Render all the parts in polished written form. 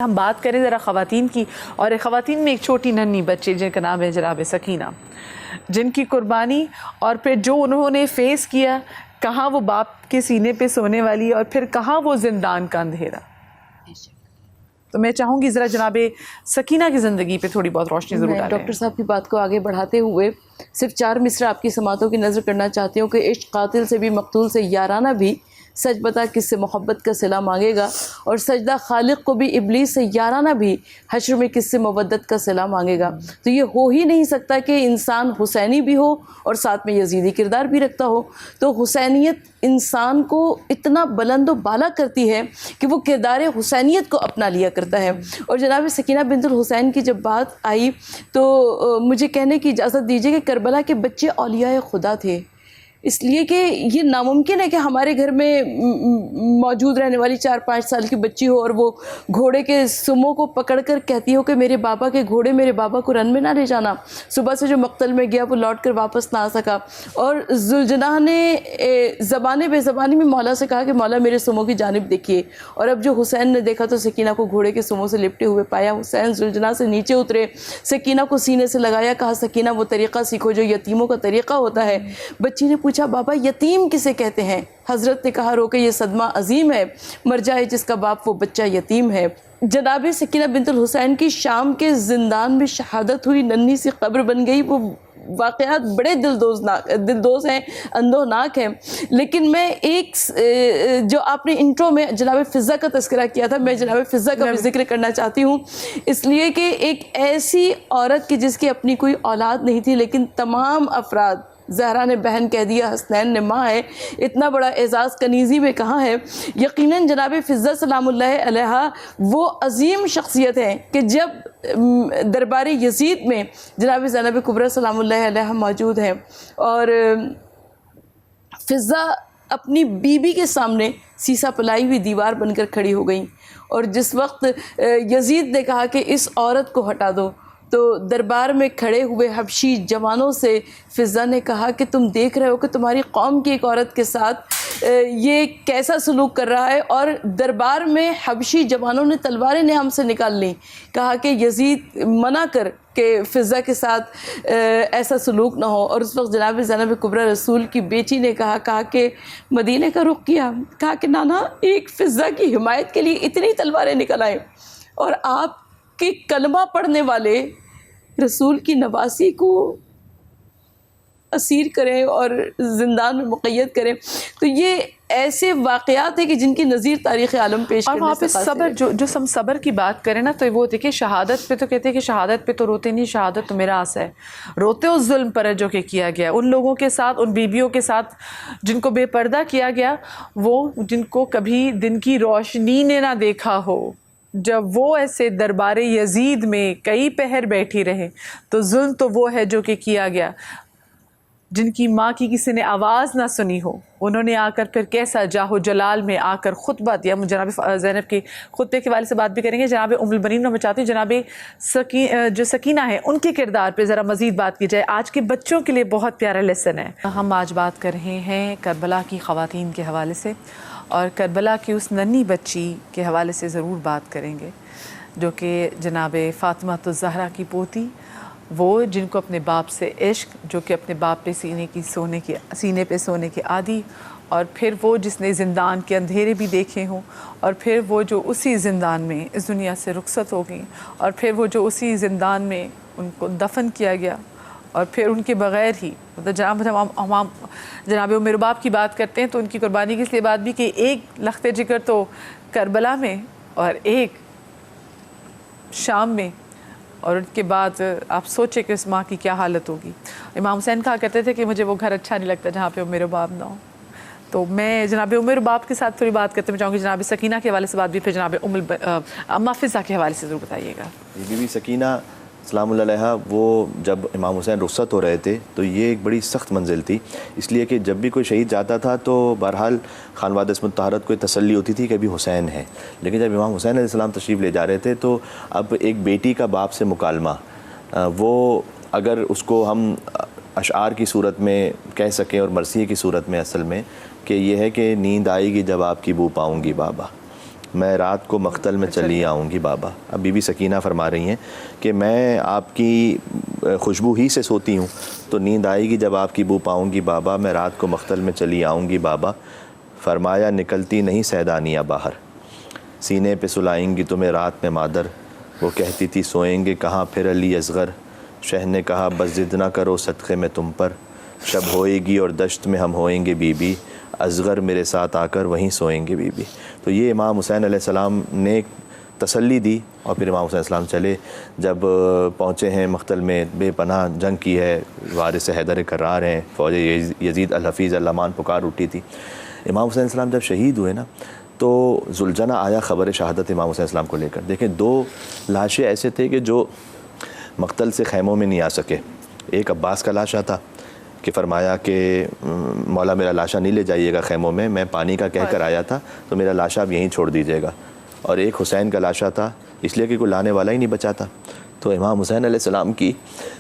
ہم بات کریں ذرا خواتین کی، اور خواتین میں ایک چھوٹی ننھی بچی جن کا نام ہے جناب سکینہ، جن کی قربانی اور پھر جو انہوں نے فیس کیا، کہاں وہ باپ کے سینے پہ سونے والی اور پھر کہاں وہ زندان کا اندھیرا۔ تو میں چاہوں گی ذرا جناب سکینہ کی زندگی پہ تھوڑی بہت روشنی ضرور ڈالیں۔ ڈاکٹر صاحب کی بات کو آگے بڑھاتے ہوئے صرف 4 مصرع آپ کی سماعتوں کی نظر کرنا چاہتی ہوں کہ عشق قاتل سے بھی مقتول سے یارانہ بھی، سچ بتا کس سے محبت کا صلہ مانگے گا، اور سجدہ خالق کو بھی ابلیس سے یارانہ بھی، حشر میں کس سے مودت کا صلہ مانگے گا۔ تو یہ ہو ہی نہیں سکتا کہ انسان حسینی بھی ہو اور ساتھ میں یزیدی کردار بھی رکھتا ہو۔ تو حسینیت انسان کو اتنا بلند و بالا کرتی ہے کہ وہ کردار حسینیت کو اپنا لیا کرتا ہے۔ اور جناب سکینہ بنت الحسین کی جب بات آئی تو مجھے کہنے کی اجازت دیجیے کہ کربلا کے بچے اولیاء خدا تھے، اس لیے کہ یہ ناممکن ہے کہ ہمارے گھر میں موجود رہنے والی 4-5 سال کی بچی ہو اور وہ گھوڑے کے سموں کو پکڑ کر کہتی ہو کہ میرے بابا کے گھوڑے میرے بابا کو رن میں نہ لے جانا، صبح سے جو مقتل میں گیا وہ لوٹ کر واپس نہ آ سکا۔ اور ذوالجناح نے زبانے بے زبانی میں مولا سے کہا کہ مولا میرے سموں کی جانب دیکھیے، اور اب جو حسین نے دیکھا تو سکینہ کو گھوڑے کے سموں سے لپٹے ہوئے پایا۔ حسین ذوالجناح سے نیچے اترے، سکینہ کو سینے سے لگایا، کہا سکینہ وہ طریقہ سیکھو جو یتیموں کا طریقہ ہوتا ہے۔ بچی نے پوچھا بابا یتیم کسے کہتے ہیں؟ حضرت نے کہا روکے یہ صدمہ عظیم ہے، مر جائے جس کا باپ وہ بچہ یتیم ہے۔ جناب سکینہ بنت الحسین کی شام کے زندان میں شہادت ہوئی، ننھی سی قبر بن گئی۔ وہ واقعات بڑے دلدوز ہیں، اندوہناک ہیں، لیکن میں ایک جو آپ نے انٹرو میں جناب فضہ کا تذکرہ کیا تھا، میں جناب فضہ کا بھی ذکر کرنا چاہتی ہوں، اس لیے کہ ایک ایسی عورت کی جس کی اپنی کوئی اولاد نہیں تھی لیکن تمام افراد، زہرا نے بہن کہہ دیا، حسنین نے ماں ہے، اتنا بڑا اعزاز کنیزی میں کہاں ہے۔ یقیناً جناب فضہ سلام اللہ علیہا وہ عظیم شخصیت ہیں کہ جب دربار یزید میں جناب زینب کبریٰ سلام اللہ علیہا موجود ہیں اور فضہ اپنی بیوی کے سامنے سیسا پلائی ہوئی دیوار بن کر کھڑی ہو گئیں، اور جس وقت یزید نے کہا کہ اس عورت کو ہٹا دو تو دربار میں کھڑے ہوئے حبشی جوانوں سے فضہ نے کہا کہ تم دیکھ رہے ہو کہ تمہاری قوم کی ایک عورت کے ساتھ یہ کیسا سلوک کر رہا ہے، اور دربار میں حبشی جوانوں نے تلواریں نہم سے نکال لیں۔ کہا کہ یزید منع کر کہ فضہ کے ساتھ ایسا سلوک نہ ہو، اور اس وقت جناب زینب کبریٰ رسول کی بیٹی نے کہا کہ مدینے کا رخ کیا، کہا کہ نانا ایک فضہ کی حمایت کے لیے اتنی تلواریں نکل آئیں، اور آپ کہ کلمہ پڑھنے والے رسول کی نواسی کو اسیر کریں اور زندان میں مقید کریں۔ تو یہ ایسے واقعات ہیں کہ جن کی نظیر تاریخ عالم پیش کرنے سے، اور وہاں پہ صبر، جو ہم صبر کی بات کریں نا، تو وہ دیکھیں شہادت پہ تو کہتے ہیں کہ شہادت پہ تو روتے نہیں، شہادت تو میراث ہے۔ روتے اس ظلم پر ہے جو کہ کیا گیا ان لوگوں کے ساتھ، ان بیویوں کے ساتھ جن کو بے پردہ کیا گیا، وہ جن کو کبھی دن کی روشنی نے نہ دیکھا ہو، جب وہ ایسے دربار یزید میں کئی پہر بیٹھی رہے تو ظلم تو وہ ہے جو کہ کیا گیا۔ جن کی ماں کی کسی نے آواز نہ سنی ہو، انہوں نے آ کر پھر کیسا جاہو جلال میں آ کر خطبہ دیا۔ جناب زینب کے خطبے کے والے سے بات بھی کریں گے۔ جناب ام البنین میں چاہتی ہوں جناب جو سکینہ ہے ان کے کردار پہ ذرا مزید بات کی جائے، آج کے بچوں کے لیے بہت پیارا لیسن ہے۔ ہم آج بات کر رہے ہیں کربلا کی خواتین کے حوالے سے، اور کربلا کی اس ننھی بچی کے حوالے سے ضرور بات کریں گے جو کہ جناب فاطمہ الزہرا کی پوتی، وہ جن کو اپنے باپ سے عشق، جو کہ اپنے باپ پہ سینے پہ سونے کے عادی، اور پھر وہ جس نے زندان کے اندھیرے بھی دیکھے ہوں، اور پھر وہ جو اسی زندان میں اس دنیا سے رخصت ہو گئیں، اور پھر وہ جو اسی زندان میں ان کو دفن کیا گیا، اور پھر ان کے بغیر ہی جناب ام رباب کی بات کرتے ہیں تو ان کی قربانی کی اس لیے بات بھی کہ ایک لخت جگر تو کربلا میں اور ایک شام میں، اور ان کے بعد آپ سوچیں کہ اس ماں کی کیا حالت ہوگی۔ امام حسین کہا کرتے تھے کہ مجھے وہ گھر اچھا نہیں لگتا جہاں پہ ام رباب نہ ہو۔ تو میں جناب ام رباب کے ساتھ تھوڑی بات کرتے میں چاہوں گی جناب سکینہ کے حوالے سے بات بھی، پھر جناب اماں فضہ کے حوالے سے ضرور بتائیے گا۔ بی بی سکینہ سلام اللہ علیہا وہ جب امام حسین رخصت ہو رہے تھے تو یہ ایک بڑی سخت منزل تھی، اس لیے کہ جب بھی کوئی شہید جاتا تھا تو بہرحال خانوادہ عصمت طہارت کو تسلی ہوتی تھی کہ ابھی حسین ہے، لیکن جب امام حسین علیہ السلام تشریف لے جا رہے تھے تو اب ایک بیٹی کا باپ سے مکالمہ، وہ اگر اس کو ہم اشعار کی صورت میں کہہ سکیں اور مرثیے کی صورت میں، اصل میں کہ یہ ہے کہ نیند آئے گی جب آپ کی بو پاؤں گی بابا، میں رات کو مقتل میں چلی آؤں گی بابا. اب بی بی سکینہ فرما رہی ہیں کہ میں آپ کی خوشبو ہی سے سوتی ہوں تو نیند آئے گی جب آپ کی بو پاؤں گی بابا. میں رات کو مقتل میں چلی آؤں گی بابا. فرمایا نکلتی نہیں سیدانیہ باہر, سینے پہ سلائیں گی تمہیں رات میں مادر. وہ کہتی تھی سوئیں گے کہاں پھر علی اصغر. شہ نے کہا بس ضد نہ کرو صدقے میں تم پر. شب ہوئے گی اور دشت میں ہم ہوئیں گے بی بی, اصغر میرے ساتھ آ کر وہیں سوئیں گے بی بی. تو یہ امام حسین علیہ السلام نے تسلی دی. اور پھر امام حسین السلام چلے, جب پہنچے ہیں مقتل میں, بے پناہ جنگ کی ہے, وارث حیدر کرار ہیں, فوج یزید الحفیظ اللامان پکار اٹھی تھی. امام حسین السلام جب شہید ہوئے نا تو ذوالجناح آیا خبر شہادت امام حسین السلام کو لے کر. دیکھیں 2 لاشیں ایسے تھے کہ جو مقتل سے خیموں میں نہیں آ سکے. ایک عباس کا لاشا تھا کہ فرمایا کہ مولا میرا لاشا نہیں لے جائیے گا خیموں میں پانی کا کہہ کر آیا تھا تو میرا لاشا اب یہیں چھوڑ دیجیے گا. اور ایک حسین کا لاشا تھا, اس لیے کہ کوئی لانے والا ہی نہیں بچا تھا. تو امام حسین علیہ السلام کی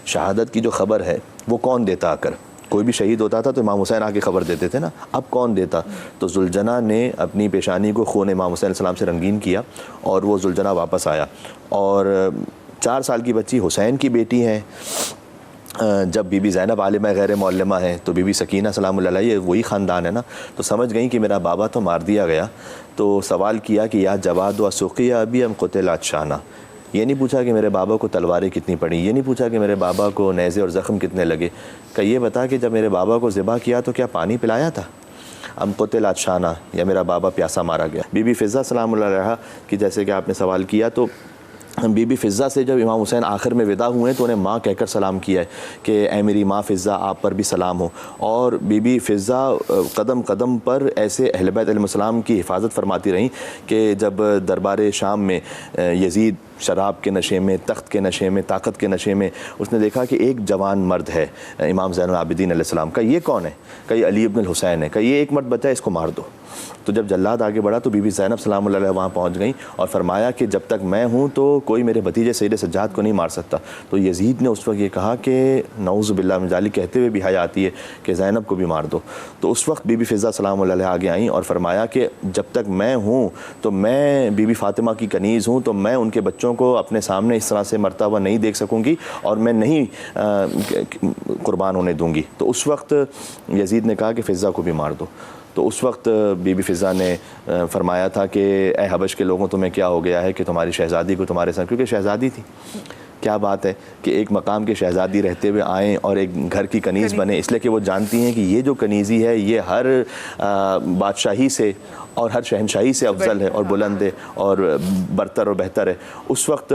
شہادت کی جو خبر ہے وہ کون دیتا آ کر؟ کوئی بھی شہید ہوتا تھا تو امام حسین آ کے خبر دیتے تھے نا, اب کون دیتا؟ تو ذوالجناح نے اپنی پیشانی کو خون امام حسین علیہ السلام سے رنگین کیا اور وہ ذوالجناح واپس آیا. اور 4 سال کی بچی حسین کی بیٹی ہیں. جب بی بی زینب عالمہ غیر معلمہ ہیں تو بی بی سکینہ سلام اللہ علیہ وہی خاندان ہے نا, تو سمجھ گئیں کہ میرا بابا تو مار دیا گیا. تو سوال کیا کہ یا جواد و سقیہ ابھی ام قتل عطشانہ. یہ نہیں پوچھا کہ میرے بابا کو تلواریں کتنی پڑیں, یہ نہیں پوچھا کہ میرے بابا کو نیزے اور زخم کتنے لگے, کہ یہ بتا کہ جب میرے بابا کو ذبح کیا تو کیا پانی پلایا تھا؟ ام قتل عطشانہ, یا میرا بابا پیاسا مارا گیا. بی بی فضہ سلام اللہ علیہ کہ جیسے کہ آپ نے سوال کیا, تو بی بی فضہ سے جب امام حسین آخر میں ودا ہوئے تو انہیں ماں کہہ کر سلام کیا ہے کہ اے میری ماں فضہ آپ پر بھی سلام ہو. اور بی بی فضہ قدم قدم پر ایسے اہل بیت علیہ السلام کی حفاظت فرماتی رہیں کہ جب دربار شام میں یزید شراب کے نشے میں, تخت کے نشے میں, طاقت کے نشے میں, اس نے دیکھا کہ ایک جوان مرد ہے امام زین العابدین علیہ السلام کا, یہ کون ہے؟ کہ یہ علی ابن الحسین ہے, کہ یہ ایک مرد بچہ ہے, اس کو مار دو. تو جب جلاد آگے بڑھا تو بی بی زینب سلام اللہ علیہ وہاں پہنچ گئیں اور فرمایا کہ جب تک میں ہوں تو کوئی میرے بھتیجے سید سجاد کو نہیں مار سکتا. تو یزید نے اس وقت یہ کہا کہ نعوذ باللہ من ذالک کہتے ہوئے بھی حیا آتی ہے کہ زینب کو بھی مار دو. تو اس وقت بی بی فضہ سلام اللہ علیہ آگے آئیں اور فرمایا کہ جب تک میں ہوں تو میں بی بی فاطمہ کی کنیز ہوں, تو میں ان کے بچوں کو اپنے سامنے اس طرح سے مرتا ہوا نہیں دیکھ سکوں گی اور میں نہیں قربان ہونے دوں گی. تو اس وقت یزید نے کہا کہ فضہ کو بھی مار دو. تو اس وقت بی بی فضہ نے فرمایا تھا کہ اے حبش کے لوگوں تمہیں کیا ہو گیا ہے کہ تمہاری شہزادی کو تمہارے ساتھ, کیونکہ شہزادی تھی, کیا بات ہے کہ ایک مقام کے شہزادی رہتے ہوئے آئیں اور ایک گھر کی کنیز بنے, اس لیے کہ وہ جانتی ہیں کہ یہ جو کنیزی ہے یہ ہر بادشاہی سے اور ہر شہنشاہی سے افضل ہے اور بلند ہے اور برتر اور بہتر ہے. اس وقت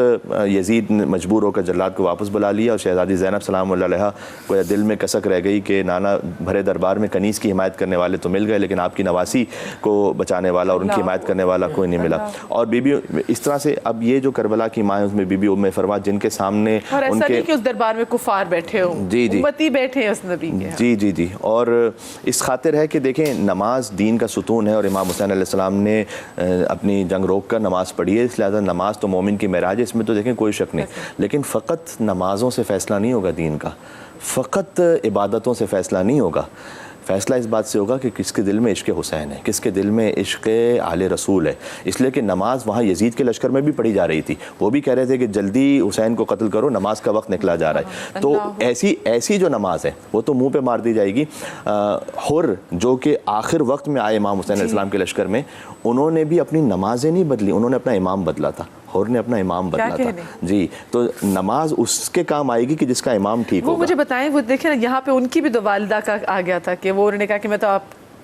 یزید نے مجبور ہو کر جلاد کو واپس بلا لیا اور شہزادی زینب سلام اللہ علیہ کو دل میں کسک رہ گئی کہ نانا بھرے دربار میں کنیز کی حمایت کرنے والے تو مل گئے لیکن آپ کی نواسی کو بچانے والا اور ان کی حمایت کرنے والا کوئی نہیں ملا. اور بی بی اس طرح سے اب یہ جو کربلا کی ماں ہے اس میں بی بی ام فروا جن کے سامنے اور ان ایسا کے نہیں کہ اس دربار میں کفار بیٹھے ہوں, جی امتی بیٹھے ہیں اس نبی کے. جی اور اس خاطر ہے کہ دیکھیں نماز دین کا ستون ہے اور امام حسین علیہ السلام نے اپنی جنگ روک کر نماز پڑھی ہے, اس لہٰذا نماز تو مومن کی معراج ہے, اس میں تو دیکھیں کوئی شک نہیں. لیکن فقط نمازوں سے فیصلہ نہیں ہوگا دین کا, فقط عبادتوں سے فیصلہ نہیں ہوگا. فیصلہ اس بات سے ہوگا کہ کس کے دل میں عشق حسین ہے, کس کے دل میں عشق آل رسول ہے. اس لیے کہ نماز وہاں یزید کے لشکر میں بھی پڑھی جا رہی تھی, وہ بھی کہہ رہے تھے کہ جلدی حسین کو قتل کرو, نماز کا وقت نکلا جا رہا ہے. تو ایسی جو نماز ہے وہ تو منہ پہ مار دی جائے گی. حر جو کہ آخر وقت میں آئے امام حسین علیہ السلام کے لشکر میں, انہوں نے بھی اپنی نمازیں نہیں بدلی, انہوں نے اپنا امام بدلا تھا. حر نے اپنا امام بدلا تھا. جی, تو نماز اس کے کام آئے گی کہ جس کا امام ٹھیک ہوگا. وہ مجھے بتائیں, وہ دیکھیں نا یہاں پہ ان کی بھی تو والدہ کا آ گیا تھا کہ وہ انہوں نے کہا کہ میں تو آپ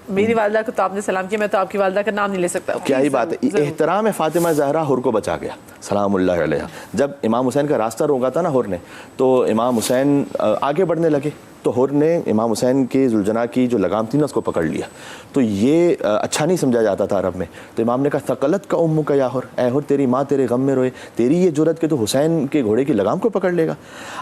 میری والدہ کو تو آپ نے سلام کیا, میں تو آپ کی والدہ کا نام نہیں لے سکتا. کیا ہی بات ہے, احترام فاطمہ زہرا حر کو بچا گیا سلام اللہ علیہ. جب امام حسین کا راستہ روکا تھا نا حر نے, تو امام حسین آگے بڑھنے لگے تو حر نے امام حسین کی ذوالجناح کی جو لگام تھی نا اس کو پکڑ لیا. تو یہ اچھا نہیں سمجھا جاتا تھا عرب میں. تو امام نے کہا ثقلت کا امک کا یا حر, اے حر تیری ماں تیرے غم میں روئے, تیری یہ جرأت کہ تو حسین کے گھوڑے کی لگام کو پکڑ لے گا.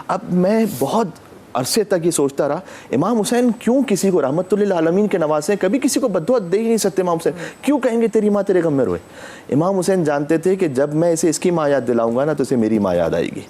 اب میں بہت عرصے تک یہ سوچتا رہا امام حسین کیوں کسی کو رحمت للعالمین کے نواسے, کبھی کسی کو بددعا دے ہی نہیں سکتے. امام حسین کیوں کہیں گے تیری ماں تیرے غم میں روئے؟ امام حسین جانتے تھے کہ جب میں اسے اس کی ماں یاد دلاؤں گا نا تو اسے میری ماں یاد آئے گی.